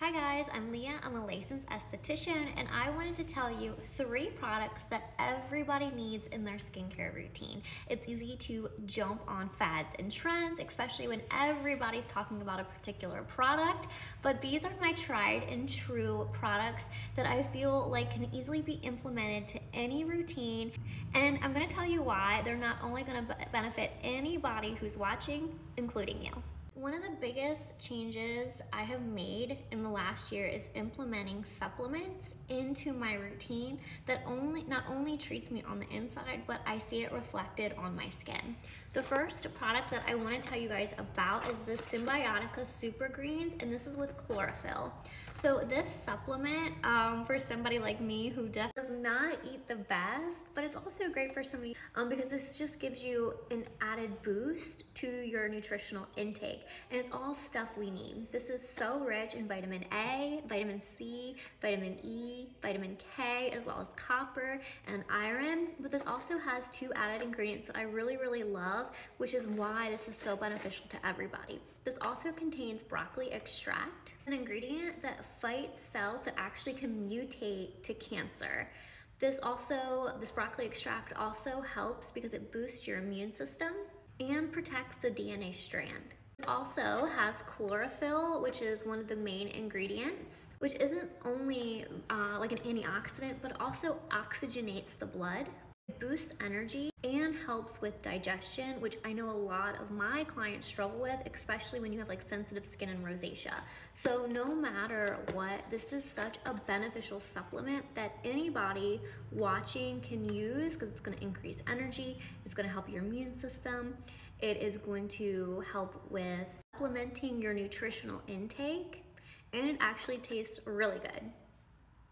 Hi guys, I'm Leah. I'm a licensed esthetician and I wanted to tell you 3 products that everybody needs in their skincare routine. It's easy to jump on fads and trends, especially when everybody's talking about a particular product, but these are my tried and true products that I feel like can easily be implemented to any routine, and I'm gonna tell you why they're not only gonna benefit anybody who's watching, including you. One of the biggest changes I have made in the last year is implementing supplements into my routine that not only treats me on the inside, but I see it reflected on my skin. The first product that I want to tell you guys about is the Symbiotica Super Greens, and this is with chlorophyll. So this supplement, for somebody like me who does not eat the best, but it's also great for somebody because this just gives you an added boost to your nutritional intake, and it's all stuff we need. This is so rich in vitamin A, vitamin C, vitamin E, vitamin K, as well as copper and iron, but this also has 2 added ingredients that I really love, which is why this is so beneficial to everybody. This also contains broccoli extract, an ingredient that fights cells that actually can mutate to cancer. This broccoli extract also helps because it boosts your immune system and protects the DNA strand. It also has chlorophyll, which is one of the main ingredients, which isn't only like an antioxidant, but also oxygenates the blood. It boosts energy and helps with digestion, which I know a lot of my clients struggle with, especially when you have like sensitive skin and rosacea. So no matter what, this is such a beneficial supplement that anybody watching can use because it's going to increase energy, it's going to help your immune system, it is going to help with supplementing your nutritional intake, and it actually tastes really good.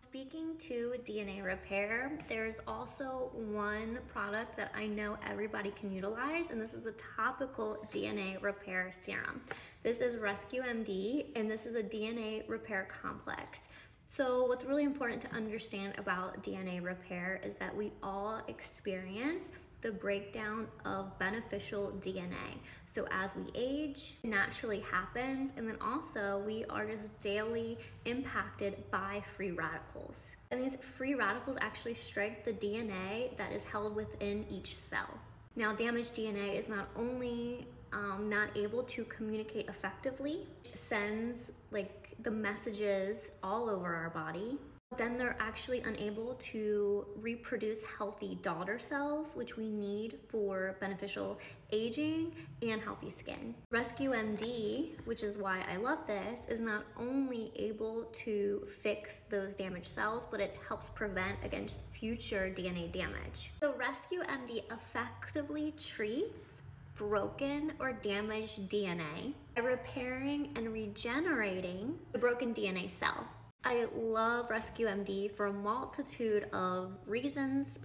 Speaking to DNA repair, there's also one product that I know everybody can utilize, and this is a topical DNA repair serum. This is Rescue MD, and this is a DNA repair complex. So what's really important to understand about DNA repair is that we all experience the breakdown of beneficial DNA. So as we age, it naturally happens, and then also we are just daily impacted by free radicals. And these free radicals actually strike the DNA that is held within each cell. Now, damaged DNA is not only not able to communicate effectively, it sends like the messages all over our body, then they're actually unable to reproduce healthy daughter cells, which we need for beneficial aging and healthy skin. Rescue MD, which is why I love this, is not only able to fix those damaged cells, but it helps prevent against future DNA damage. So Rescue MD effectively treats broken or damaged DNA by repairing and regenerating the broken DNA cell. I love Rescue MD for a multitude of reasons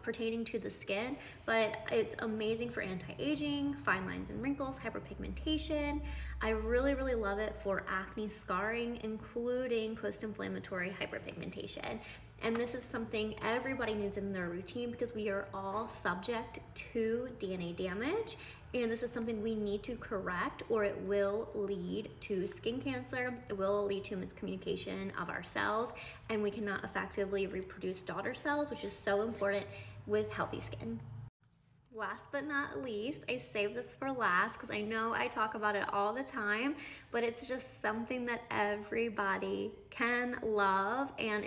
pertaining to the skin, but it's amazing for anti-aging, fine lines and wrinkles, hyperpigmentation. I really love it for acne scarring, including post-inflammatory hyperpigmentation. And this is something everybody needs in their routine because we are all subject to DNA damage, and this is something we need to correct or it will lead to skin cancer, it will lead to miscommunication of our cells, and we cannot effectively reproduce daughter cells, which is so important with healthy skin. Last but not least, I saved this for last because I know I talk about it all the time, but it's just something that everybody can love, and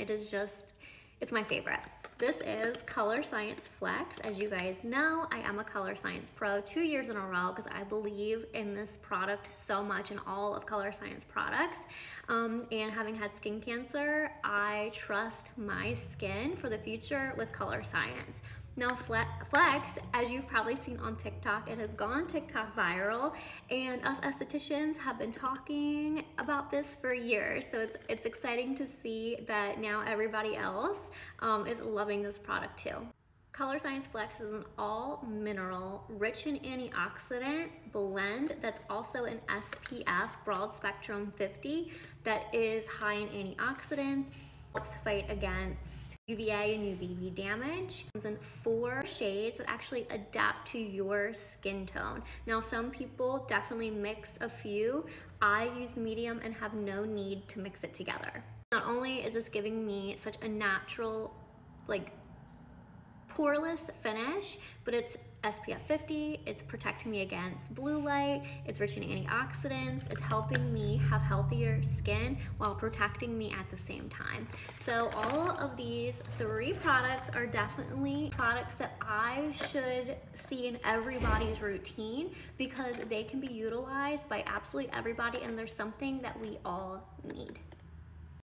it's my favorite. This is Color Science Flex. As you guys know, I am a Color Science Pro 2 years in a row because I believe in this product so much, in all of Color Science products. And having had skin cancer, I trust my skin for the future with Color Science. Now Flex, as you've probably seen on TikTok, it has gone TikTok viral, and us estheticians have been talking about this for years. So it's exciting to see that now everybody else is loving this product too. Color Science Flex is an all mineral, rich in antioxidant blend that's also an SPF broad spectrum 50 that is high in antioxidants, helps fight against UVA and UVB damage. It comes in 4 shades that actually adapt to your skin tone. Now, some people definitely mix a few I use medium and have no need to mix it together. Not only is this giving me such a natural, like, poreless finish, but it's SPF 50, it's protecting me against blue light, it's rich in antioxidants, it's helping me have healthier skin while protecting me at the same time. So all of these 3 products are definitely products that I should see in everybody's routine because they can be utilized by absolutely everybody, and there's something that we all need.